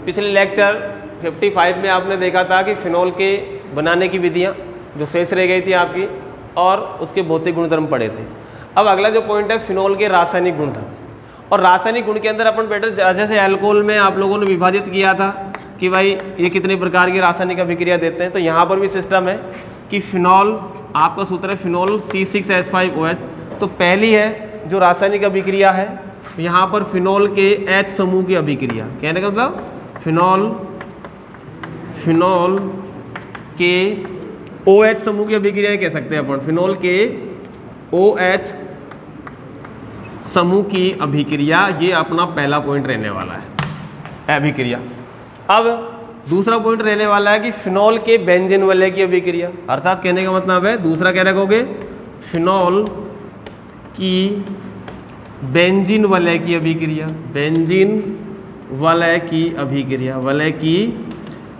पिछले लेक्चर 55 में आपने देखा था कि फिनॉल के बनाने की विधियाँ जो शेष रह गई थी आपकी, और उसके भौतिक गुणधर्म पढ़े थे। अब अगला जो पॉइंट है फिनॉल के रासायनिक गुणधर्म, और रासायनिक गुण के अंदर अपन बेटे जैसे अल्कोहल में आप लोगों ने विभाजित किया था कि भाई ये कितने प्रकार की रासायनिक अभिक्रिया देते हैं, तो यहाँ पर भी सिस्टम है कि फिनॉल, आपका सूत्र है फिनॉल C6H5OH। तो पहली है जो रासायनिक अभिक्रिया है यहाँ पर फिनॉल के H समूह की अभिक्रिया, कहने का मतलब फिनॉल के OH समूह की अभिक्रिया कह सकते हैं अपन, फिनॉल के OH समूह की अभिक्रिया, ये अपना पहला पॉइंट रहने वाला है अभिक्रिया। अब दूसरा पॉइंट रहने वाला है कि फिनॉल के बेंजीन वलय की अभिक्रिया, अर्थात कहने का मतलब है दूसरा क्या रखोगे, फिनॉल की बेंजीन वलय की अभिक्रिया, बेंजीन वलय की अभिक्रिया, वलय की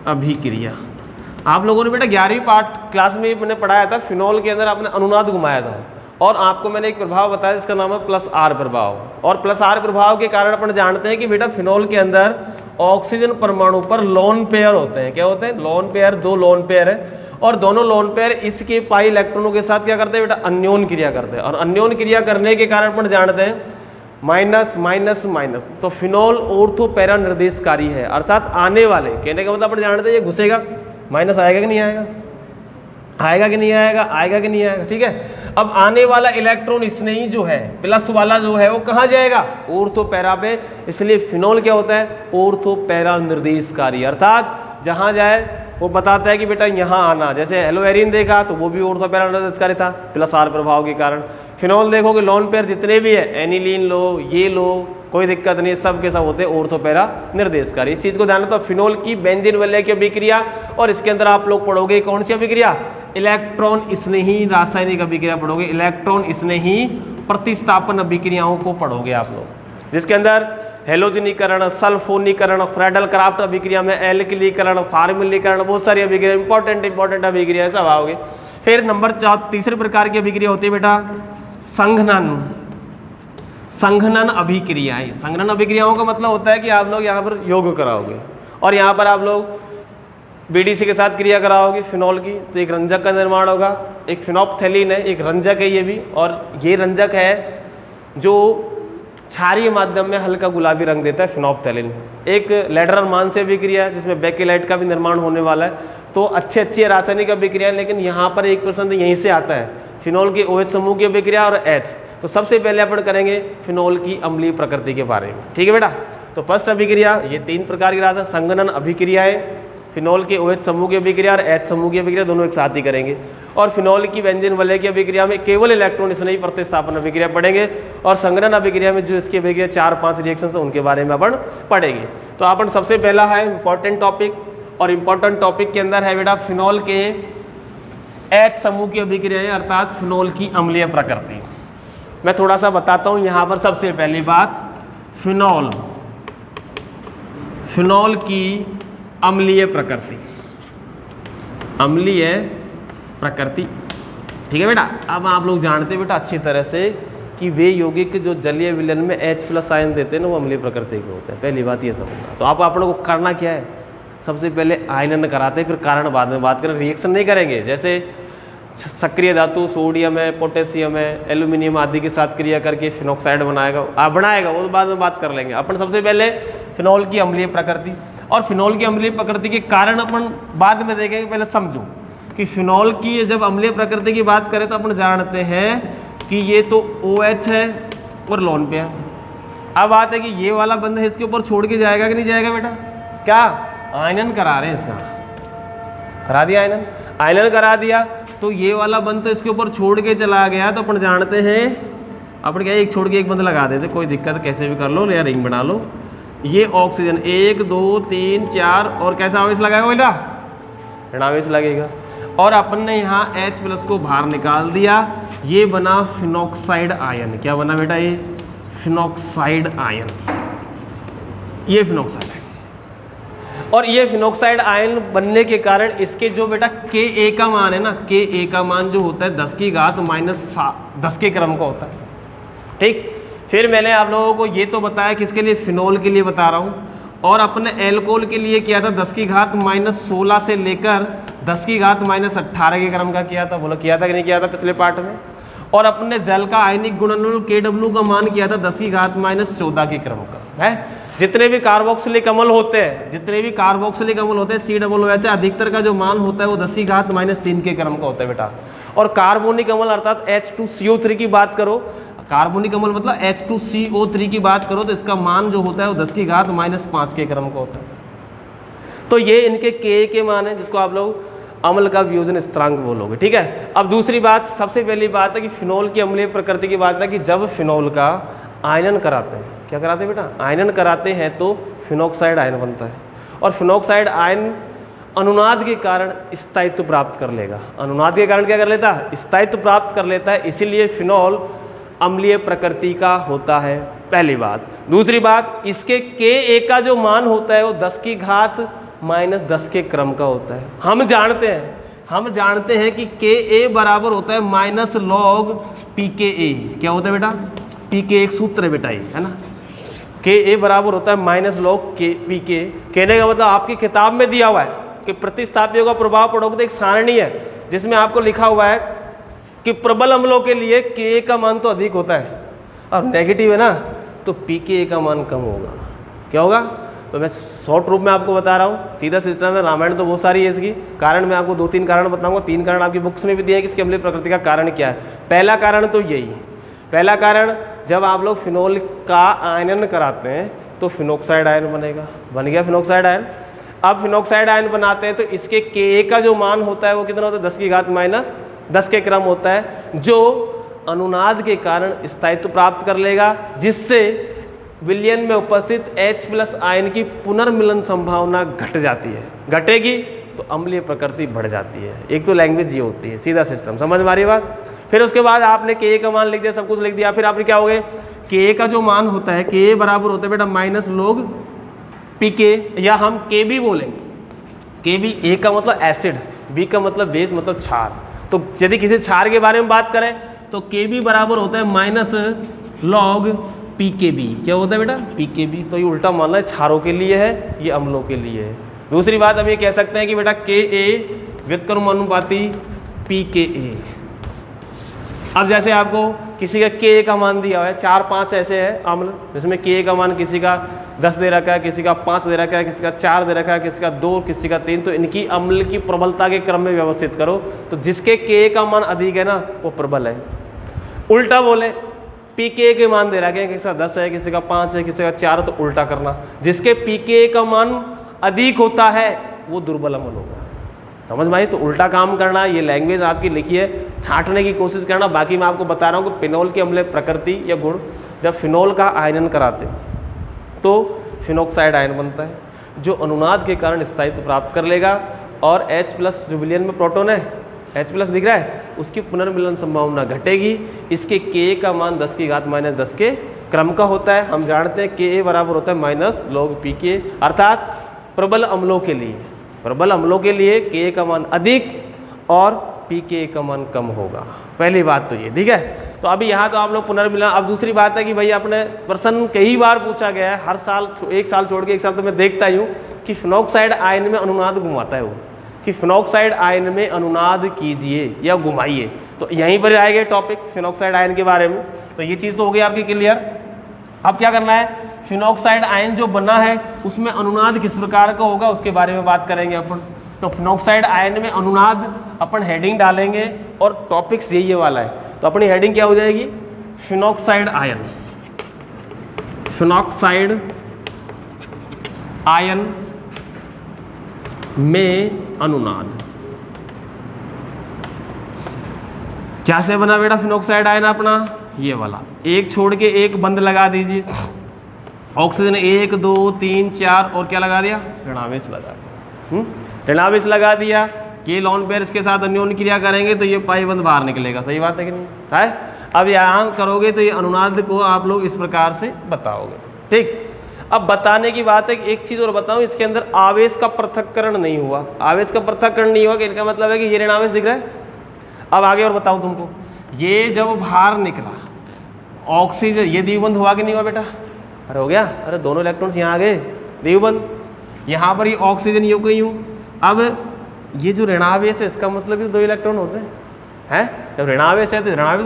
अभिक्रिया। आप लोगों ने बेटा 11वीं पाठ क्लास में मैंने पढ़ाया था, फिनॉल के अंदर आपने अनुनाद घुमाया था और आपको मैंने एक प्रभाव बताया जिसका नाम है +R प्रभाव। और +R प्रभाव के कारण अपन जानते हैं कि बेटा फिनॉल के अंदर ऑक्सीजन परमाणु पर लोन पेयर होते हैं। क्या होते हैं? लोन पेयर, 2 लोन पेयर है, और दोनों लोन पेयर इसके पाई इलेक्ट्रॉनों के साथ क्या करते हैं बेटा, अन्योन क्रिया करते हैं। और अन्योन क्रिया करने के कारण अपन जानते हैं माइनस माइनस माइनस, तो फिनॉल ऑर्थो पैरा निर्देशकारी है, अर्थात आने वाले, कहने का मतलब अपन जानते हैं ये घुसेगा, माइनस आएगा कि नहीं आएगा, आएगा कि नहीं आएगा, आएगा कि नहीं आएगा, ठीक है। अब आने वाला इलेक्ट्रॉन इसने ही जो है प्लस वाला जो है वो कहाँ जाएगा, ऑर्थो पैरा पे, इसलिए फिनॉल क्या होता है, ऑर्थो पैरा निर्देशकारी, अर्थात जहाँ जाए वो बताता है कि बेटा यहाँ आना। जैसे हेलोएरिन देखा तो वो भी ऑर्थो पैरा निर्देशकारी था +R प्रभाव के कारण। फिनॉल देखोगे लोन पेयर जितने भी है, एनिलीन लो, ये लो, कोई दिक्कत नहीं, सब के सब होते हैं ऑर्थो पैरा निर्देशकारी। इस चीज़ को ध्यान रखो। फिनॉल की बेंजीन वलय की अभिक्रिया, और इसके अंदर आप लोग पढ़ोगे कौन सी अभिक्रिया, इलेक्ट्रॉन स्नेही रासायनिक अभिक्रिया पढ़ोगे, इलेक्ट्रॉन स्नेही प्रतिस्थापन अभिक्रियाओं को पढ़ोगे आप लोग, जिसके अंदर हेलोजनीकरण, सल्फोनीकरण, फ्रेडल क्राफ्ट अभिक्रिया में एल्किलीकरण, फार्मिलीकरण, बहुत सारी अभिक्रिया, इंपॉर्टेंट अभिक्रिया सब आओगे। फिर नंबर 4 तीसरे प्रकार की अभिक्रिया होती है बेटा संघनन अभिक्रियाएं। संघनन अभिक्रियाओं का मतलब होता है कि आप लोग यहाँ पर योग कराओगे और यहाँ पर आप लोग BDC के साथ क्रिया कराओगे फिनॉल की, तो एक रंजक का निर्माण होगा, एक फिनोप्थेलिन है, एक रंजक है ये भी, और ये रंजक है जो क्षारीय माध्यम में हल्का गुलाबी रंग देता है, फिनोप्थेलिन। एक लेटरल मान से अभिक्रिया है जिसमें बेकेलाइट का भी निर्माण होने वाला है। तो अच्छी रासायनिक अभिक्रिया, लेकिन यहाँ पर 1% यहीं से आता है, फिनॉल की OH समूह की अभिक्रिया और H। तो सबसे पहले अपन करेंगे फिनॉल की अम्लीय प्रकृति के बारे में, ठीक है बेटा। तो फर्स्ट अभिक्रिया, ये 3 प्रकार की रासायनिक संघनन अभिक्रियाएं, फिनॉल के OH समूह की अभिक्रिया और H समूह की अभिक्रिया दोनों एक साथ ही करेंगे। और फिनॉल की बेंजीन वलय की अभिक्रिया में केवल इलेक्ट्रॉन स्नेही प्रतिस्थापन अभिक्रिया पढ़ेंगे, और संघनन अभिक्रिया में जो इसकी अभिक्रिया 4-5 रिएक्शन है उनके बारे में अपन पढ़ेंगे। तो अपन सबसे पहला है इंपॉर्टेंट टॉपिक, और इम्पॉर्टेंट टॉपिक के अंदर है बेटा फिनॉल के H समूह की अभिक्रिया, अर्थात फिनॉल की अम्लीय प्रकृति। मैं थोड़ा सा बताता हूँ यहाँ पर। सबसे पहली बात, फिनॉल की अम्लीय प्रकृति, अम्लीय प्रकृति, ठीक है बेटा। अब आप लोग जानते हैं बेटा अच्छी तरह से कि वे यौगिक जो जलीय विलयन में H+ आयन देते हैं ना, वो अम्लीय प्रकृति के होते हैं। पहली बात ये समझना। तो आप लोगों को करना क्या है, सबसे पहले आयनन कराते हैं, फिर कारण बाद में बात करें। रिएक्शन नहीं करेंगे, जैसे सक्रिय धातु सोडियम है, पोटेशियम है, एल्यूमिनियम आदि के साथ क्रिया करके फिनॉक्साइड बनाएगा वो बाद में बात कर लेंगे। अपन सबसे पहले फिनॉल की अम्लीय प्रकृति, और फिनॉल की अम्लीय प्रकृति के कारण अपन बाद में देखेंगे। पहले समझो कि फिनॉल की जब अम्लीय प्रकृति की बात करें तो अपन जानते हैं कि ये तो OH है और लोन पेयर। अब बात है कि ये वाला बंद है, इसके ऊपर छोड़ के जाएगा कि नहीं जाएगा बेटा, क्या आयनन करा रहे हैं, इसका करा दिया आयनन करा दिया, तो ये वाला बंद तो इसके ऊपर छोड़ के चला गया। तो अपन जानते हैं, अपन क्या एक छोड़ के एक बंद लगा देते, कोई दिक्कत कैसे भी कर लो या रिंग बना लो। ये ऑक्सीजन 1 2 3 4 और कैसा आवेश लगाएगा बेटा, ऋणावेश लगेगा। और अपन ने यहाँ H+ को बाहर निकाल दिया, ये बना फिनॉक्साइड आयन। क्या बना बेटा, ये फिनॉक्साइड आयन, ये फिनॉक्साइड आयन। और ये फिनॉक्साइड आयन बनने के कारण इसके जो बेटा Ka का मान है ना, Ka का मान जो होता है 10 की घात -10 के क्रम का होता है, ठीक। फिर मैंने आप लोगों को ये तो बताया किसके लिए, फिनॉल के लिए बता रहा हूँ। और अपने एल्कोहल के लिए किया था 10 की घात -16 से लेकर 10 की घात -18 के क्रम का किया था। बोलो किया था कि नहीं किया था पिछले पार्ट में। और अपने जल का आयनिक गुणनफल Kw का मान किया था 10 की घात -14 के क्रम का है। जितने भी कार्बोक्सिलिक अम्ल होते हैं, जितने भी कार्बोक्सिलिक अम्ल होते हैं COOH अधिकतर का जो मान होता है वो 10 की घात -3 के क्रम का होता है बेटा। और कार्बोनिक अम्ल अर्थात H2CO3 की बात करो, कार्बोनिक अम्ल मतलब H2CO3 की बात करो तो इसका मान जो होता है वो 10 की घात -5 के क्रम का होता है। तो ये इनके के मान है जिसको आप लोग अम्ल का वियोजन स्थिरांक बोलोगे, ठीक है। अब दूसरी बात, सबसे पहली बात है कि फिनोल की अम्लीय प्रकृति की बात है कि जब फिनोल का आयनन कराते हैं, क्या कराते हैं बेटा, आयनन कराते हैं तो फिनोक्साइड आयन बनता है। और फिनोक्साइड आयन अनुनाद के कारण स्थायित्व प्राप्त कर लेगा। अनुनाद के कारण क्या कर लेता है, स्थायित्व प्राप्त कर लेता है, इसीलिए फिनोल अम्लीय प्रकृति का होता है, पहली बात। दूसरी बात, इसके Ka का जो मान होता है वो 10 की घात -10 के क्रम का होता है। हम जानते हैं कि Ka बराबर होता है -log pKa। क्या होता है बेटा, pK एक सूत्र है बेटा, ये है ना। Ka बराबर होता है -log pK। कहने का मतलब आपकी किताब में दिया हुआ है कि प्रतिस्थापियों का प्रभाव पड़ोगे तो एक सारणी है जिसमें आपको लिखा हुआ है कि प्रबल अम्लों के लिए Ka का मान तो अधिक होता है और नेगेटिव है ना तो pKa का मान कम होगा। क्या होगा, तो मैं शॉर्ट रूप में आपको बता रहा हूँ, सीधा सिस्टम है। रामायण तो बहुत सारी है इसकी, कारण मैं आपको 2-3 कारण बताऊंगा। 3 कारण आपकी बुक्स में भी दिए हैं कि इसकी अम्लीय प्रकृति का कारण क्या है। पहला कारण तो यही है, पहला कारण जब आप लोग फिनोल का आयनन कराते हैं तो फिनोक्साइड आयन बनेगा, बन गया फिनोक्साइड आयन। अब फिनोक्साइड आयन बनाते हैं तो इसके Ka का जो मान होता है वो कितना होता है, 10 की घात -10 के क्रम होता है, जो अनुनाद के कारण स्थायित्व प्राप्त कर लेगा, जिससे विलयन में उपस्थित H+ आयन की पुनर्मिलन संभावना घट जाती है। घटेगी तो अम्लीय प्रकृति बढ़ जाती है। एक तो लैंग्वेज ये होती है, सीधा सिस्टम, समझ में आ रही बात। फिर उसके बाद आपने Ka का मान लिख दिया, सब कुछ लिख दिया, फिर आपने क्या हो गए, Ka का जो मान होता है Ka बराबर होता है बेटा -log pK, या हम Kb बोलेंगे। Kb A का मतलब एसिड, B का मतलब बेस मतलब क्षार। तो यदि किसी क्षार के बारे में बात करें तो Kb बराबर होता है -log pKb। क्या होता है बेटा, pKb। तो ये उल्टा मानना है, क्षारों के लिए है, ये अम्लों के लिए है। दूसरी बात हम ये कह सकते हैं कि बेटा Ka व्युत्क्रमानुपाती pKa। अब जैसे आपको किसी का Ka का मान दिया हुआ है, 4-5 ऐसे हैं अम्ल जिसमें Ka का मान किसी का 10 दे रखा है, किसी का 5 दे रखा है, किसी का 4 दे रखा है, किसी का 2, किसी का 3। तो इनकी अम्ल की प्रबलता के क्रम में व्यवस्थित करो, तो जिसके Ka का मान अधिक है ना वो प्रबल है। उल्टा बोले, pKa के मान दे रखा है, किसी का 10 है, किसी का 5 है, किसी का 4 है, तो उल्टा करना, जिसके pKa का मान अधिक होता है वो दुर्बल अम्ल होगा। समझ में आई। तो उल्टा काम करना, ये लैंग्वेज आपकी लिखी है, छांटने की कोशिश करना। बाकी मैं आपको बता रहा हूँ कि फिनोल की अम्लीय प्रकृति या गुण, जब फिनोल का आयनन कराते हैं तो फिनोक्साइड आयन बनता है, जो अनुनाद के कारण स्थायित्व प्राप्त कर लेगा। और H+ जो विलयन में प्रोटॉन है, H+ दिख रहा है, उसकी पुनर्मिलन संभावना घटेगी। इसके Ka का मान 10 की घात -10 के क्रम का होता है। हम जानते हैं Ka बराबर होता है -log pK, अर्थात प्रबल अम्लों के लिए, प्रबल अम्लों के लिए Ka का मान अधिक और pKa का मान कम होगा। पहली बात तो ये, ठीक है। तो अभी यहाँ तो आप लोग पुनर्मिलन। अब दूसरी बात है कि भाई अपने प्रश्न कई बार पूछा गया है, हर साल, एक साल छोड़ के एक साल तो मैं देखता ही हूँ कि फिनोक्साइड आयन में अनुनाद घुमाता है वो, कि फिनोक्साइड आयन में अनुनाद कीजिए या घुमाइए। तो यहीं पर आएगा टॉपिक फिनोक्साइड आयन के बारे में। तो ये चीज़ तो हो गई आपकी क्लियर। अब क्या करना है, फिनोक्साइड आयन जो बना है उसमें अनुनाद किस प्रकार का होगा उसके बारे में बात करेंगे अपन। तो फिनोक्साइड आयन में अनुनाद अपन हेडिंग डालेंगे और टॉपिक्स यही वाला है। तो अपनी हेडिंग क्या हो जाएगी, फिनोक्साइड आयन, फिनोक्साइड आयन में अनुनाद। क्या से बना बेटा फिनोक्साइड आयन अपना, ये वाला। एक छोड़ के एक बंद लगा दीजिए, ऑक्सीजन 1 2 3 4 और क्या लगा दिया, ऋणावेश लगा दिया। ऋणावेश लगा दिया, के लॉन पेयर इसके साथ अन्योन्य क्रिया करेंगे तो ये पाई बंद बाहर निकलेगा। सही बात है कि नहीं है। अब यहाँ करोगे तो ये अनुनाद को आप लोग इस प्रकार से बताओगे, ठीक। अब बताने की बात है कि एक चीज़ और बताऊं, इसके अंदर आवेश का पृथक्करण नहीं हुआ। आवेश का पृथक्करण नहीं हुआ कि इनका मतलब है कि ये ऋणावेश दिख रहा है। अब आगे और बताऊं तुमको, ये जब बाहर निकला ऑक्सीजन, ये द्विबंध हुआ कि नहीं हुआ बेटा, अरे हो गया, अरे दोनों इलेक्ट्रॉन्स यहाँ आ गए, देवबंद। यहाँ पर ये ऑक्सीजन यूं के यूं। अब ये जो ऋणावेश है इसका मतलब ये 2 इलेक्ट्रॉन होते हैं। जब ऋणावेश है तो ऋणावेश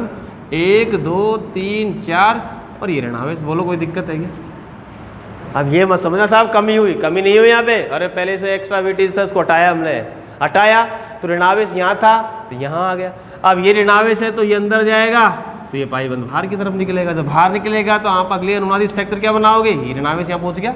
1 2 3 4 और ये ऋणावेश। बोलो कोई दिक्कत है क्या? अब ये मत समझना साहब कमी हुई, कमी नहीं हुई यहाँ पे। अरे पहले से एक्स्ट्रा वेटेज था, उसको हटाया हमने, हटाया तो ऋणावेश यहाँ था तो यहाँ आ गया। अब ये ऋणावेश है तो ये अंदर जाएगा तो ये पाइबंद बाहर की तरफ निकलेगा। जब बाहर निकलेगा तो आप अगले अनुनादी स्ट्रक्चर क्या बनाओगे? ये ऋणावेश यहाँ पहुँच गया,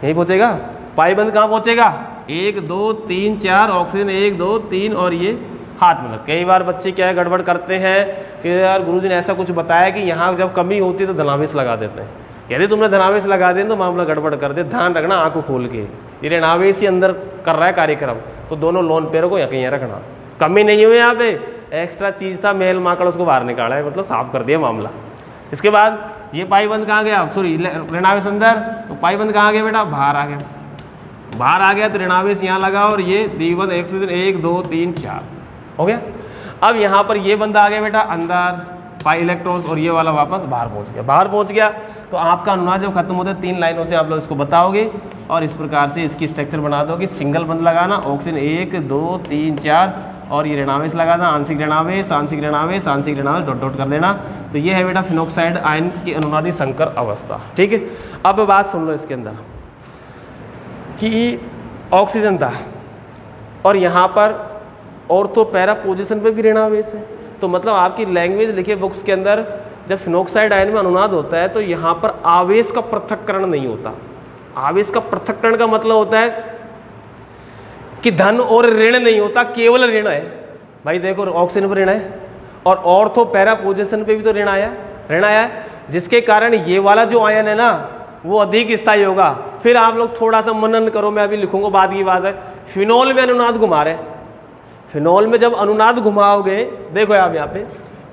यहीं पहुँचेगा। पाइबंद कहाँ पहुँचेगा? 1 2 3 4 ऑक्सीजन 1 2 3 और ये हाथ में लग। कई बार बच्चे क्या है गड़बड़ करते हैं कि यार गुरुजी ने ऐसा कुछ बताया कि यहाँ जब कमी होती है तो धनावेश लगा देते हैं। यदि तुमने धनावेश लगा दें तो मामला गड़बड़ कर दे। ध्यान रखना आंखों खोल के, ये ऋणावेश ही अंदर कर रहा है कार्यक्रम, तो दोनों लोन पेयरों को यहीं रखना। कमी नहीं हुई यहाँ पे, एक्स्ट्रा चीज़ था, मेल माकड़ उसको बाहर निकाला है, मतलब साफ कर दिया मामला। इसके बाद ये पाइबंद कहाँ गया? सॉरी, ऋणावेश अंदर, तो पाइबंद कहाँ गया बेटा? बाहर आ गया। बाहर आ गया तो ऋणावेश यहाँ लगा और ये द्विबंध ऑक्सीजन 1 2 3 4 हो गया। अब यहाँ पर ये बंदा आ गया बेटा अंदर, पाई इलेक्ट्रॉन्स, और ये वाला वापस बाहर पहुँच गया। बाहर पहुँच गया तो आपका अनुनाद जब खत्म होता है 3 लाइनों से आप लोग इसको बताओगे और इस प्रकार से इसकी स्ट्रक्चर बना दोगे। सिंगल बंद लगाना, ऑक्सीजन 1 2 3 4 और ये ऋणावेश लगाना, आंशिक ऋणावेश आंशिक ऋणावेश आंशिक ऋणावेश, डॉट डॉट कर देना। तो ये है बेटा फिनोक्साइड आयन की अनुनादी संकर अवस्था। ठीक है, अब बात सुन लो इसके अंदर कि ऑक्सीजन था और यहाँ पर ऑर्थो पैरा पोजीशन पे भी ऋणावेश है, तो मतलब आपकी लैंग्वेज लिखे बुक्स के अंदर जब फिनोक्साइड आयन में अनुनाद होता है तो यहाँ पर आवेश का पृथक्करण नहीं होता। आवेश का पृथक्करण का मतलब होता है कि धन और ऋण नहीं होता, केवल ऋण है। भाई देखो ऑक्सीजन पर ऋण है और ऑर्थो पैरा पोजीशन पे भी तो ऋण आया, जिसके कारण ये वाला जो आयन है ना वो अधिक स्थायी होगा। फिर आप लोग थोड़ा सा मनन करो, मैं अभी लिखूंगा, बाद की बात है। फिनोल में अनुनाद घुमा रहे, फिनोल में जब अनुनाद घुमाओगे, देखो आप यहाँ पे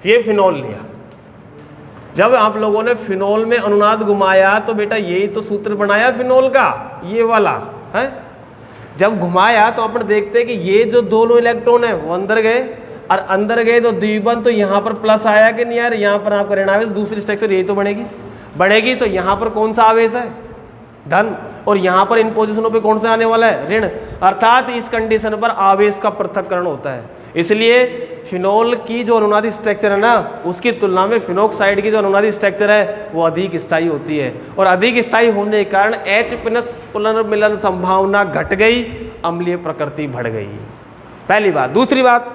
ये फिनोल लिया, जब आप लोगों ने फिनोल में अनुनाद घुमाया तो बेटा यही तो सूत्र बनाया फिनोल का, ये वाला है। जब घुमाया तो अपन देखते हैं कि ये जो दोनों इलेक्ट्रॉन है वो अंदर गए, और अंदर गए तो द्विबंध, तो यहाँ पर प्लस आया कि नहीं यार? यहाँ पर आपका ऋणावेश, दूसरी स्ट्रक्चर यही तो बढ़ेगी। तो यहाँ पर कौन सा आवेश है? धन, और यहाँ पर इन पोजीशनों पे कौन सा आने वाला है? ऋण। अर्थात इस कंडीशन पर आवेश का पृथक्करण होता है। इसलिए फिनोल की जो अनुनादी स्ट्रक्चर है ना, उसकी तुलना में फिनोक्साइड की जो अनुनादी स्ट्रक्चर है वो अधिक स्थायी होती है, और अधिक स्थायी होने के कारण H+ पुनर्मिलन संभावना घट गई, अम्लीय प्रकृति बढ़ गई। पहली बात। दूसरी बात,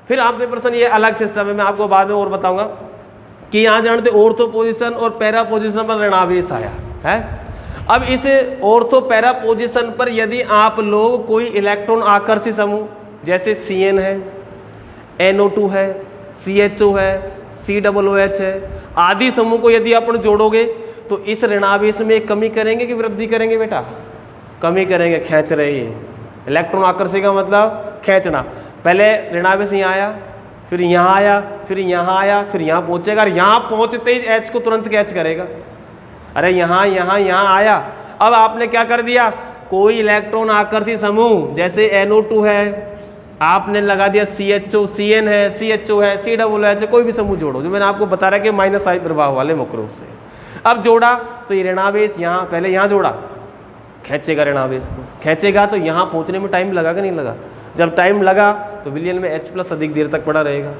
फिर आपसे प्रश्न, ये अलग सिस्टम है, मैं आपको बाद में और बताऊंगा कि यहाँ जानते ऑर्थो पोजीशन और पैरा पोजीशन पर ऋणावेश आया है। अब इस ऑर्थो पैरा पोजीशन पर यदि आप लोग कोई इलेक्ट्रॉन आकर्षी समूह जैसे Cn है, NO2 है, CHO है, COOH है आदि समूह को यदि अपन जोड़ोगे तो इस ऋणावेश में कमी करेंगे कि वृद्धि करेंगे बेटा? कमी करेंगे, खींच रही है। इलेक्ट्रॉन आकर्षी का मतलब खींचना। पहले ऋणावेश यहाँ आया, फिर यहाँ आया, फिर यहाँ आया, फिर यहाँ पहुँचेगा, और यहाँ पहुँचते ही H को तुरंत कैच करेगा। अरे यहाँ आया। अब आपने क्या कर दिया? कोई इलेक्ट्रॉन आकर्षी समूह जैसे NO2 है, आपने लगा दिया CHO, Cn है, CHO है, COOH है, कोई भी समूह जोड़ो, जो मैंने आपको बता रहा है कि -I प्रभाव वाले मुख्य रूप से। अब जोड़ा तो ये ऋणावेश यहाँ, पहले यहाँ जोड़ा, खींचेगा ऋणावेश को, खींचेगा तो यहाँ पहुँचने में टाइम लगा कि नहीं लगा? जब टाइम लगा तो विलयन में H+ अधिक देर तक पड़ा रहेगा।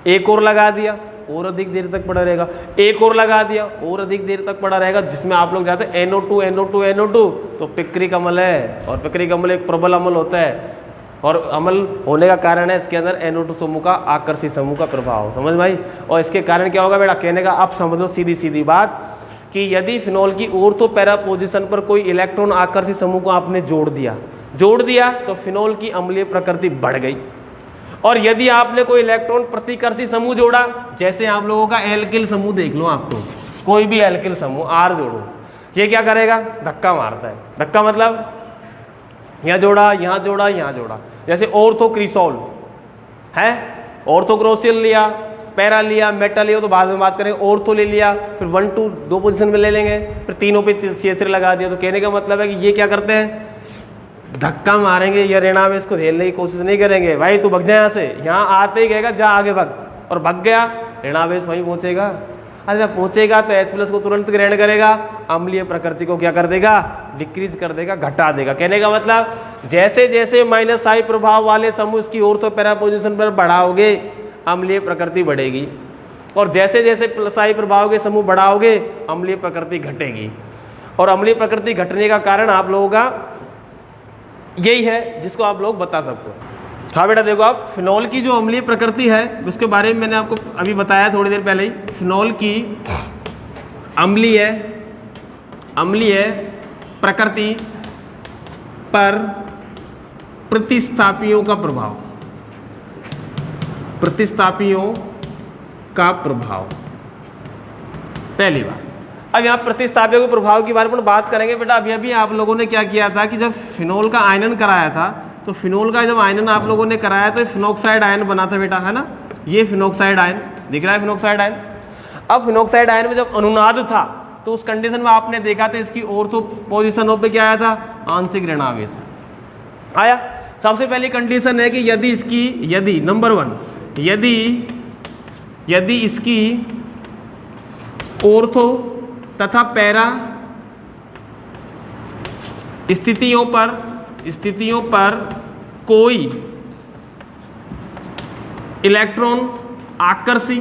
एक और लगा दिया और अधिक देर तक पड़ा रहेगा, एक और लगा दिया और अधिक देर तक पड़ा रहेगा, जिसमें आप लोग जाते हैं NO2 तो पिक्रिक अम्ल है, और पिक्रिक अम्ल एक प्रबल अम्ल होता है, और अम्ल होने का कारण है इसके अंदर NO2 समूह का आकर्षी समूह का प्रभाव। समझ भाई? और इसके कारण क्या होगा बेटा? कहने का अब समझो सीधी बात कि यदि फिनोल की ऑर्थो पैरा पोजीशन पर कोई इलेक्ट्रॉन आकर्षी समूह को आपने जोड़ दिया तो फिनोल की अम्लीय प्रकृति बढ़ गई। और यदि आपने कोई इलेक्ट्रॉन प्रतिकर्षी समूह जोड़ा, जैसे आप लोगों का एल्किल समूह देख लो, आप तो कोई भी एल्किल समूह R जोड़ो, ये क्या करेगा? धक्का मारता है। धक्का मतलब यहाँ जोड़ा, यहाँ जोड़ा, यहाँ जोड़ा। जैसे ऑर्थोक्रिसोल है, ऑर्थोक्रोसिल लिया, पैरा लिया, मेटा लिया, तो बाद में बात करेंगे। ऑर्थो ले लिया, फिर 1 2 2 पोजीशन में ले लेंगे, फिर तीनों पे क्षेत्र लगा दिया। तो कहने का मतलब है कि ये क्या करते हैं? धक्का मारेंगे, या ऋणावेश को झेलने की कोशिश नहीं करेंगे। भाई तू भग जाए यहाँ से, यहाँ आते ही कहेगा जा आगे भग, और भग गया, ऋणावेश वहीं पहुँचेगा। जब पहुंचेगा तो H+ को तुरंत ग्रहण करेगा, अम्लीय प्रकृति को क्या कर देगा, डिक्रीज कर देगा, घटा देगा। कहने का मतलब जैसे जैसे -I प्रभाव वाले समूह इसकी ऑर्थो पैरा पोजीशन पर बढ़ाओगे अम्लीय प्रकृति बढ़ेगी, और जैसे जैसे +I प्रभाव के समूह बढ़ाओगे अम्लीय प्रकृति घटेगी। और अम्लीय प्रकृति घटने का कारण आप लोगों का यही है जिसको आप लोग बता सकते हो। हाँ बेटा देखो, आप फिनॉल की जो अम्लीय प्रकृति है उसके बारे में मैंने आपको अभी बताया थोड़ी देर पहले ही। फिनॉल की अम्लीय प्रकृति पर प्रतिस्थापियों का प्रभाव, पहली बात। अब यहाँ प्रतिस्थापियों के प्रभाव के बारे में बात करेंगे बेटा। अभी आप लोगों ने क्या किया था कि जब फिनॉल का आयनन कराया था, तो फिनॉल का जब आयनन आप लोगों ने कराया तो फिनॉक्साइड आयन बना था बेटा, है ना। ये फिनॉक्साइड आयन दिख रहा है, फिनॉक्साइड आयन। अब फिनॉक्साइड आयन में जब अनुनाद था तो उस कंडीशन में आपने देखा था इसकी ऑर्थो पोजीशनों पे क्या आया था, आंशिक ऋणावेश आया। सबसे पहली कंडीशन है कि यदि नंबर 1 यदि इसकी ऑर्थो तथा पैरा स्थितियों पर कोई इलेक्ट्रॉन आकर्षी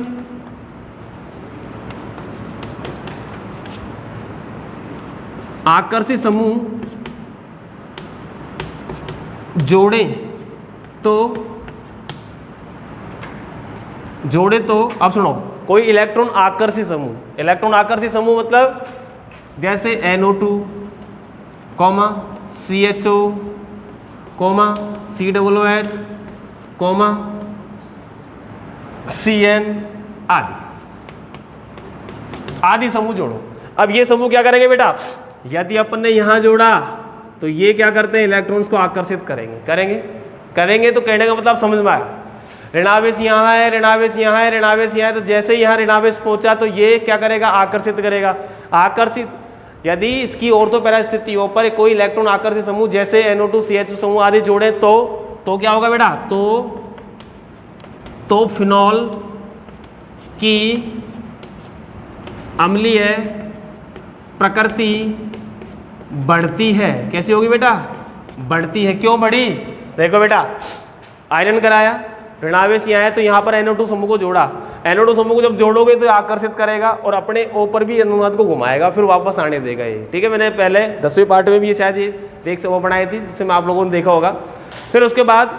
समूह जोड़े तो अब सुनो, कोई इलेक्ट्रॉन आकर्षी समूह मतलब जैसे NO2, CHO, COOH, CN आदि समूह जोड़ो। अब ये समूह क्या करेंगे बेटा, यदि अपन ने यहां जोड़ा तो ये क्या करते हैं, इलेक्ट्रॉन्स को आकर्षित करेंगे। तो कहने का मतलब समझ में आया, ऋणावेश यहाँ है, ऋणावेश यहाँ है, ऋणावेश यहाँ है, तो जैसे यहाँ ऋणावेश पहुंचा तो ये क्या करेगा, आकर्षित करेगा। यदि इसकी ऑर्थो पैरा स्थितियों पर कोई इलेक्ट्रॉन आकर्षित समूह जैसे NO2, CHO समूह आदि जोड़े तो क्या होगा बेटा, तो फिनॉल की अम्लीय प्रकृति बढ़ती है। कैसी होगी बेटा, बढ़ती है। क्यों बढ़ी, देखो बेटा, आयरन कराया, ऋणावेश यहाँ है तो यहाँ पर NO2 समूह को जोड़ा, NO2 समूह को जब जोड़ोगे तो आकर्षित करेगा और अपने O पर भी अनुनाद को घुमाएगा, फिर वापस आने देगा ये। ठीक है, मैंने पहले 10वीं पार्ट में भी ये शायद ये रेख से वो बनाई थी जिसमें आप लोगों ने देखा होगा। फिर उसके बाद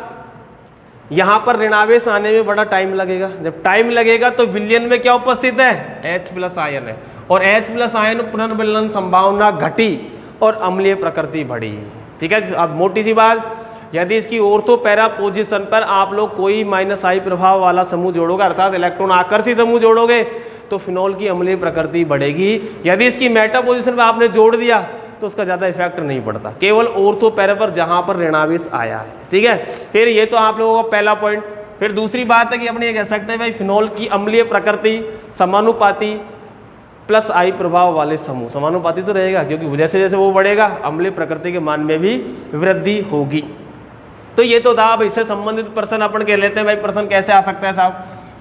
यहाँ पर ऋणावेश आने में बड़ा टाइम लगेगा। जब टाइम लगेगा तो विलयन में क्या उपस्थित है, H+ आयन है, और H+ आयन पुनर्विलयन संभावना घटी और अम्लीय प्रकृति बढ़ी। ठीक है, अब मोटी सी बात, यदि इसकी ऑर्थो पैरा पोजीशन पर आप लोग कोई -I प्रभाव वाला समूह जोड़ोगे, अर्थात इलेक्ट्रॉन आकर्षी समूह जोड़ोगे, तो फिनॉल की अम्लीय प्रकृति बढ़ेगी। यदि इसकी मेटा पोजीशन पर आपने जोड़ दिया तो उसका ज़्यादा इफेक्ट नहीं पड़ता, केवल ऑर्थो पैरा पर जहाँ पर ऋणावेश आया है। ठीक है, फिर ये तो आप लोगों का पहला पॉइंट। फिर दूसरी बात है कि अपने ये कह सकते हैं भाई फिनॉल की अम्लीय प्रकृति समानुपाती +I प्रभाव वाले समूह, समानुपाती तो रहेगा क्योंकि जैसे जैसे वो बढ़ेगा अम्लीय प्रकृति के मान में भी वृद्धि होगी। तो ये तो था। अब इससे संबंधित प्रश्न अपन कह लेते हैं भाई, प्रश्न कैसे आ सकता है साहब।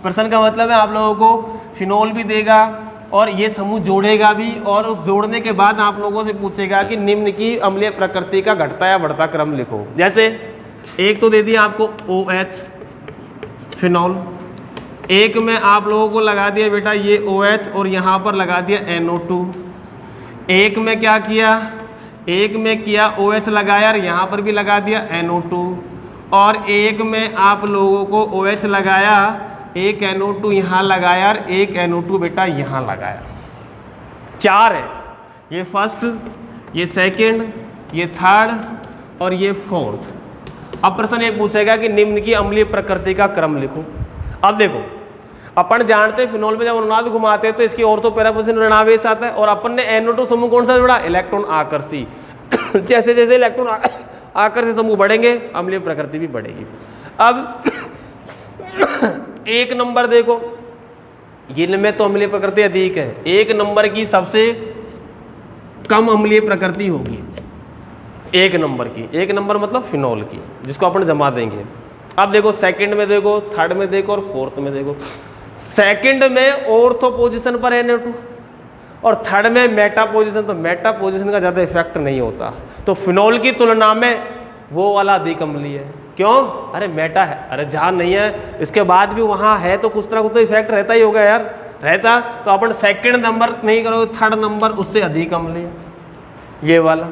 प्रश्न का मतलब है आप लोगों को फिनॉल भी देगा और ये समूह जोड़ेगा भी, और उस जोड़ने के बाद आप लोगों से पूछेगा कि निम्न की अम्लीय प्रकृति का घटता या बढ़ता क्रम लिखो। जैसे एक तो दे दिया आपको OH फिनॉल, एक में आप लोगों को लगा दिया बेटा ये OH और यहाँ पर लगा दिया NO2। एक में क्या किया, एक में किया OH लगाया और यहाँ पर भी लगा दिया NO2, और एक में आप लोगों को OH लगाया, एक NO2 यहाँ लगाया और एक NO2 बेटा यहाँ लगाया। 4 है, ये फर्स्ट, ये सेकंड, ये थर्ड और ये फोर्थ। अब प्रश्न ये पूछेगा कि निम्न की अम्लीय प्रकृति का क्रम लिखो। अब देखो, अपन जानते हैं फिनॉल में जब अनुनाद घुमाते हैं तो इसकी ऑर्थो पैरा पोजीशन ऋणावेश आता है, और अपन ने NO2 समूह कौन सा जोड़ा, इलेक्ट्रॉन आकर्षी। जैसे जैसे इलेक्ट्रॉन आकर्षी समूह बढ़ेंगे अम्लीय प्रकृति भी बढ़ेगी। अब 1 नंबर देखो, इनमें तो अम्लीय प्रकृति अधिक है, 1 नंबर की सबसे कम अम्लीय प्रकृति होगी 1 नंबर की। 1 नंबर मतलब फिनॉल की, जिसको अपन जमा देंगे। अब देखो सेकंड में देखो, थर्ड में देखो और फोर्थ में देखो। सेकंड में ऑर्थो पोजीशन पर NO2 और थर्ड में मेटा पोजीशन, तो मेटा पोजीशन का ज़्यादा इफेक्ट नहीं होता। तो फिनोल की तुलना में वो वाला अधिक अम्लीय है। क्यों? अरे मेटा है, अरे जहाँ नहीं है इसके बाद भी वहाँ है तो कुछ तरह कुछ तो इफेक्ट रहता ही होगा यार, रहता। तो अपन सेकंड नंबर नहीं करोगे, थर्ड नंबर उससे अधिक अम्लीय ये वाला।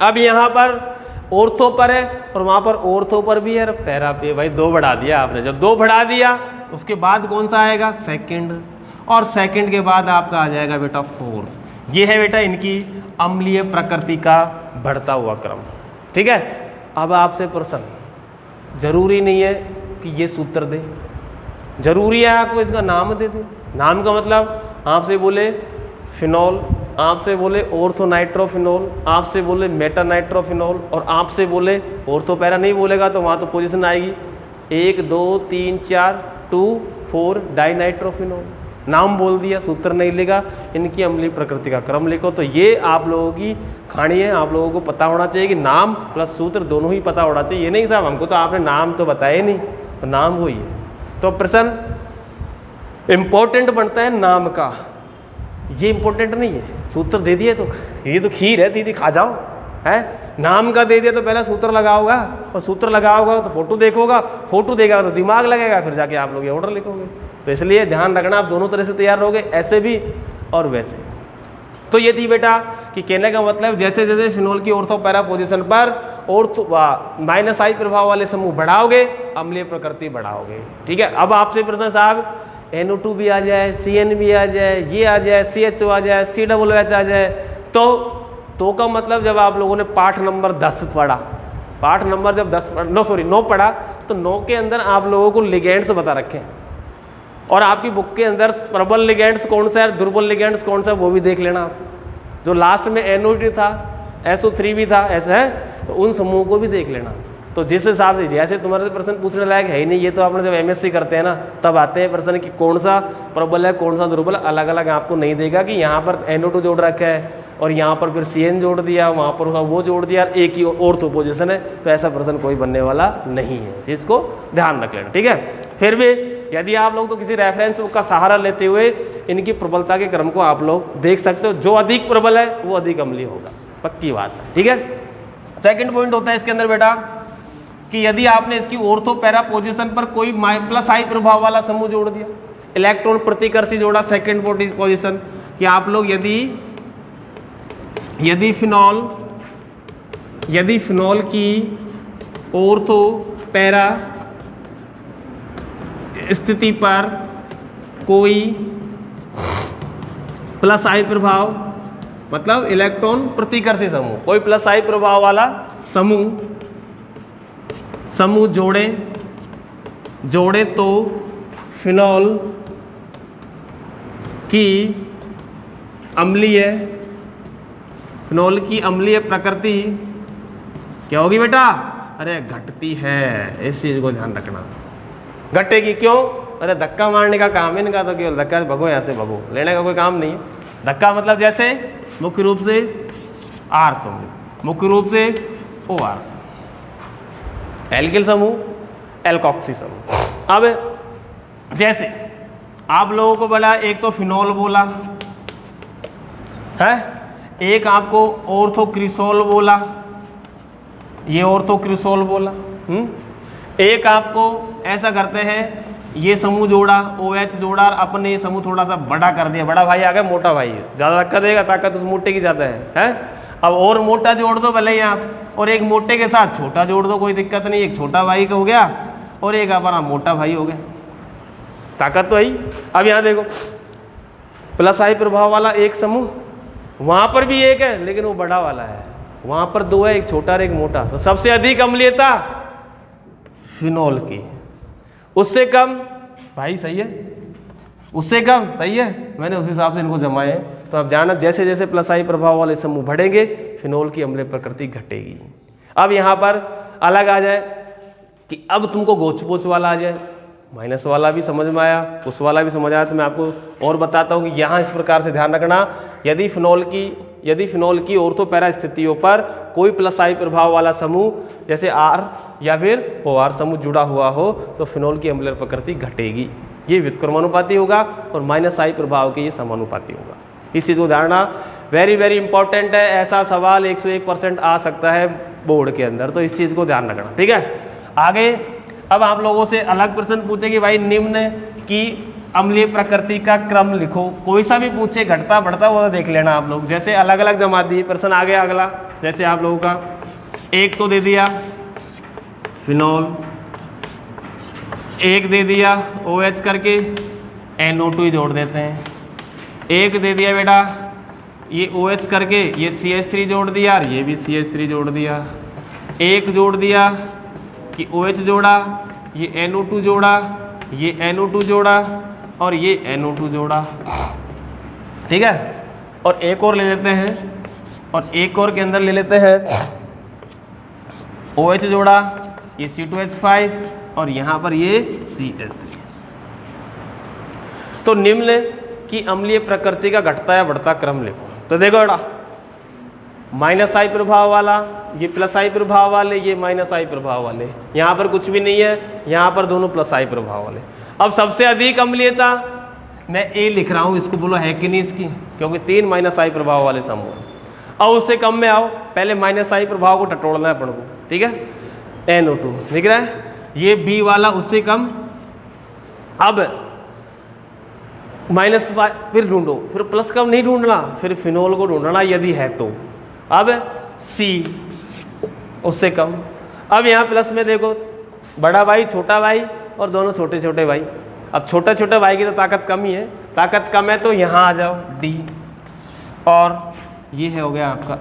अब यहाँ पर ऑर्थो पर है और वहाँ पर ऑर्थो पर भी है, पैरा पे भाई 2 बढ़ा दिया आपने। जब 2 बढ़ा दिया उसके बाद कौन सा आएगा? सेकंड, और सेकंड के बाद आपका आ जाएगा बेटा 4। ये है बेटा इनकी अम्लीय प्रकृति का बढ़ता हुआ क्रम। ठीक है। अब आपसे प्रश्न, जरूरी नहीं है कि ये सूत्र दे, जरूरी है आपको इसका नाम दे दे। नाम का मतलब आपसे बोले फिनॉल, आपसे बोले ऑर्थोनाइट्रोफिनॉल, आपसे बोले मेटानाइट्रोफिनॉल, और आपसे बोले ऑर्थोपैरा नहीं बोलेगा तो वहाँ तो पोजीशन आएगी 1 2 3 4 2 4 डाइनाइट्रोफिनॉल। नाम बोल दिया, सूत्र नहीं लिखा, इनकी अम्लीय प्रकृति का क्रम लिखो। तो ये आप लोगों की खानी है, आप लोगों को पता होना चाहिए कि नाम प्लस सूत्र दोनों ही पता होना चाहिए। ये नहीं साहब हमको तो आपने नाम तो बताया नहीं, तो नाम वही है। तो प्रश्न इम्पोर्टेंट बनता है नाम का, ये इम्पोर्टेंट नहीं है। सूत्र दे दिए तो ये तो खीर है, सीधी खा जाओ है। नाम का दे दिया तो पहले सूत्र लगाओगा, और सूत्र लगाओगा तो फोटो देखोगा, फोटो देगा तो दिमाग लगेगा, फिर जाके आप लोग ये ऑर्डर लिखोगे। तो इसलिए ध्यान रखना, आप दोनों तरह से तैयार रहोगे, ऐसे भी और वैसे। तो ये थी बेटा कि कहने का मतलब जैसे जैसे फिनोल की ऑर्थोपैरा पोजीशन पर ऑर्थो -I प्रभाव वाले समूह बढ़ाओगे, अम्लीय प्रकृति बढ़ाओगे। ठीक है। अब आपसे प्रश्न साहब, NO2 भी आ जाए, CN भी आ जाए, ये आ जाए, CHO आ जाए, COOH आ जाए, तो का मतलब जब आप लोगों ने पाठ नंबर 10 पढ़ा, पाठ नंबर जब 9 पढ़ा, तो 9 के अंदर आप लोगों को लिगेंड्स बता रखे हैं, और आपकी बुक के अंदर प्रबल लिगेंड्स कौन सा है, दुर्बल लिगेंड्स कौन सा है, वो भी देख लेना आप। जो लास्ट में NO2 था, SO3 भी था, ऐसा है, तो उन समूह को भी देख लेना। तो जिस हिसाब से, जैसे तुम्हारे प्रश्न पूछने लायक है ही नहीं, ये तो आपने जब MSc करते हैं ना तब आते हैं प्रश्न कि कौन सा प्रबल है कौन सा दुर्बल, अलग अलग आपको नहीं देगा कि यहाँ पर NO2 जोड़ रखा है और यहाँ पर फिर CN जोड़ दिया, वहाँ पर वो जोड़ दिया, एक ही ऑर्थो पोजीशन है। तो ऐसा प्रश्न कोई बनने वाला नहीं है, इसको ध्यान रख लेना। ठीक है। फिर भी यदि आप लोग तो किसी रेफरेंस बुक का सहारा लेते हुए इनकी प्रबलता के क्रम को आप लोग देख सकते हो। जो अधिक प्रबल है वो अधिक अम्लीय होगा, पक्की बात है। ठीक है। सेकंड पॉइंट होता है इसके अंदर बेटा कि यदि आपने इसकी ऑर्थोपैरा पोजीशन पर कोई +I प्रभाव वाला समूह जोड़ दिया, इलेक्ट्रॉन प्रतिकर्षी जोड़ा सेकंड पोजीशन, कि आप लोग यदि फिनॉल की ऑर्थोपैरा स्थिति पर कोई +I प्रभाव, मतलब इलेक्ट्रॉन प्रतिकर्षी समूह, कोई +I प्रभाव वाला समूह जोड़े तो फिनॉल की अम्लीय प्रकृति क्या होगी बेटा? अरे घटती है, इस चीज को ध्यान रखना। घटेगी क्यों? अरे धक्का मारने का काम है इनका, तो केवल धक्का भगो, यहाँ से भगो, लेने का कोई काम नहीं है। धक्का मतलब जैसे मुख्य रूप से R समूह, मुख्य रूप से OR समूह, एल्किल समूह, एल्कोक्सी समूह। अब जैसे आप लोगों को बोला, एक तो फिनॉल बोला है, एक आपको ऑर्थोक्रिसोल बोला, ये ऑर्थोक्रिसोल बोला, एक आपको ऐसा करते हैं, ये समूह जोड़ा, OH जोड़ा, अपने ये समूह थोड़ा सा बड़ा कर दिया, बड़ा भाई आ गया, मोटा भाई है, ज़्यादा धक्का देगा, ताकत उस मोटे की ज़्यादा है? अब और मोटा जोड़ दो भले ही आप, और एक मोटे के साथ छोटा जोड़ दो, कोई दिक्कत नहीं, एक छोटा भाई का हो गया और एक अपना मोटा भाई हो गया, ताकत तो ही। अब यहाँ देखो +I प्रभाव वाला एक समूह, वहाँ पर भी एक है लेकिन वो बड़ा वाला है, वहाँ पर 2 है, एक छोटा और एक मोटा, तो सबसे अधिक अम्लीयता फिनॉल की, उससे कम भाई सही है, उससे कम सही है, मैंने उस हिसाब से इनको जमाए। तो अब जाना, जैसे जैसे +I प्रभाव वाले समूह बढ़ेंगे फिनॉल की अम्लीय प्रकृति घटेगी। अब यहाँ पर अलग आ जाए कि अब तुमको गोचपोच वाला आ जाए, माइनस वाला भी समझ में आया, उस वाला भी समझ आया, तो मैं आपको और बताता हूँ कि यहाँ इस प्रकार से ध्यान रखना, यदि फिनॉल की ऑर्थोपैरा स्थितियों पर कोई +I प्रभाव वाला समूह जैसे R या फिर OR समूह जुड़ा हुआ हो तो फिनॉल की अम्लीय प्रकृति घटेगी। ये व्युत्क्रमानुपाती होगा और माइनस आई प्रभाव के ये समानुपाती होगा। इस चीज़ को ध्यान रखना, वेरी वेरी इंपॉर्टेंट है। ऐसा सवाल 101% आ सकता है बोर्ड के अंदर, तो इस चीज़ को ध्यान रखना, ठीक है। आगे अब आप लोगों से अलग प्रश्न पूछे कि भाई निम्न की अम्लीय प्रकृति का क्रम लिखो। कोई सा भी पूछे, घटता बढ़ता, वो देख लेना आप लोग। जैसे अलग अलग जमा दिए प्रश्न। आ गया अगला, जैसे आप लोगों का एक तो दे दिया फिनॉल, एक दे दिया OH करके NO2 ही जोड़ देते हैं। एक दे दिया बेटा ये OH करके ये CH3 जोड़ दिया और ये भी CH3 जोड़ दिया। एक जोड़ दिया कि OH जोड़ा, ये NO2 जोड़ा, ये NO2 जोड़ा और ये NO2 जोड़ा, ठीक है। और एक और ले लेते हैं, और एक और के अंदर ले लेते हैं OH जोड़ा, ये C2H5 और यहाँ पर ये CH3। तो निम्न की अम्लीय प्रकृति का घटता या बढ़ता क्रम लिखो। तो देखो बेटा, माइनस आई प्रभाव वाला, ये प्लस आई प्रभाव वाले, ये माइनस आई प्रभाव वाले, यहाँ पर कुछ भी नहीं है, यहाँ पर दोनों प्लस आई प्रभाव वाले। अब सबसे अधिक अम्लीयता मैं ए लिख रहा हूँ, इसको बोलो है कि नहीं इसकी, क्योंकि 3 माइनस आई प्रभाव वाले समूह। अब उससे कम में आओ, पहले माइनस आई प्रभाव को टटोड़ना है अपन को, ठीक है। NO2 दिख रहा है, ये बी वाला उससे कम। अब माइनस फिर ढूंढो, फिर प्लस कम नहीं ढूंढना, फिर फिनोल को ढूंढना यदि है तो। अब C उससे कम। अब यहाँ प्लस में देखो, बड़ा भाई छोटा भाई और दोनों छोटे छोटे भाई। अब छोटे छोटे भाई की तो ताकत कम ही है, ताकत कम है तो यहाँ आ जाओ D, और ये है हो गया आपका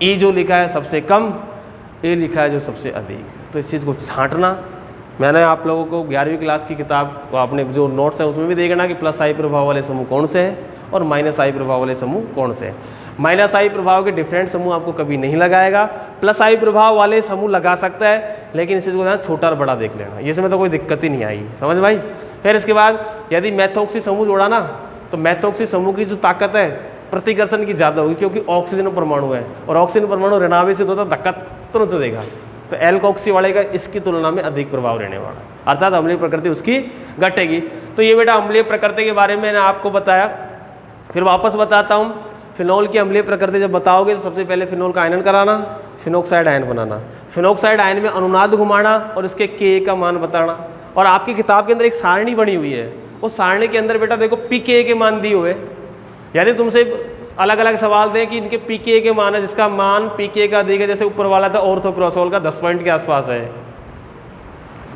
E जो लिखा है सबसे कम, A लिखा है जो सबसे अधिक। तो इस चीज़ को छांटना। मैंने आप लोगों को 11वीं क्लास की किताब को आपने जो नोट्स है उसमें भी देखना कि प्लस आई प्रभाव वाले समूह कौन से हैं और माइनस आई प्रभाव वाले समूह कौन से हैं। माइनस आई प्रभाव के डिफरेंट समूह आपको कभी नहीं लगाएगा, प्लस आई प्रभाव वाले समूह लगा सकता है, लेकिन इस चीज़ को छोटा और बड़ा देख लेना, इसमें तो कोई दिक्कत ही नहीं आई, समझ भाई। फिर इसके बाद यदि मैथोक्सी समूह जोड़ा ना, तो मैथोक्सी समूह की जो ताकत है प्रतिकर्षण की ज़्यादा होगी, क्योंकि ऑक्सीजन परमाणु है और ऑक्सीजन परमाणु ऋणावेश से होता धक्का तुरंत देगा। तो एल्कोक्सी वाले का इसकी तुलना में अधिक प्रभाव रहने वाला, अर्थात अम्लीय प्रकृति उसकी घटेगी। तो ये बेटा अम्लीय प्रकृति के बारे में मैंने आपको बताया। फिर वापस बताता हूँ, फिनॉल की अम्लीय प्रकृति जब बताओगे तो सबसे पहले फिनॉल का आयनन कराना, फिनोक्साइड आयन बनाना, फिनोक्साइड आयन में अनुनाद घुमाना और इसके Ka का मान बताना। और आपकी किताब के अंदर एक सारणी बनी हुई है, उस सारणी के अंदर बेटा देखो pKa के मान दिए हुए। यदि तुमसे अलग अलग सवाल दें कि इनके pKa के मान है, जिसका मान pKa का देगा, जैसे ऊपर वाला था ऑर्थोक्रोसोल का 10 पॉइंट के आसपास है,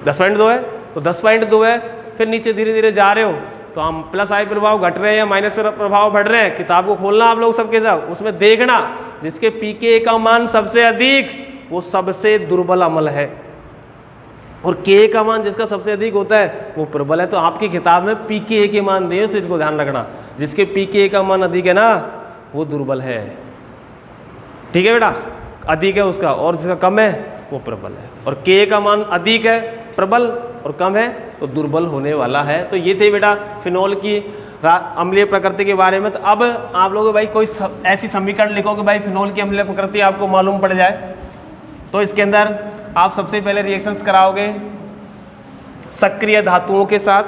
10.2 है, तो 10.2 है। फिर नीचे धीरे धीरे जा रहे हो तो हम प्लस आई प्रभाव घट रहे हैं या माइनस प्रभाव बढ़ रहे हैं, किताब को खोलना आप लोग सबके साथ, उसमें देखना जिसके pKa का मान सबसे अधिक वो सबसे दुर्बल अम्ल है, और Ka का मान जिसका सबसे अधिक होता है वो प्रबल है। तो आपकी किताब में pKa के मान दिए, उस चीज को ध्यान रखना, जिसके pKa का मान अधिक है ना वो दुर्बल है, ठीक है बेटा, अधिक है उसका, और जिसका कम है वो प्रबल है। और Ka का मान अधिक है प्रबल और कम है तो दुर्बल होने वाला है। तो ये थे बेटा फिनॉल की अम्लीय प्रकृति के बारे में। तो अब आप लोग भाई कोई ऐसी समीकरण लिखो कि भाई फिनॉल की अम्लीय प्रकृति आपको मालूम पड़ जाए। तो इसके अंदर आप सबसे पहले रिएक्शंस कराओगे सक्रिय धातुओं के साथ,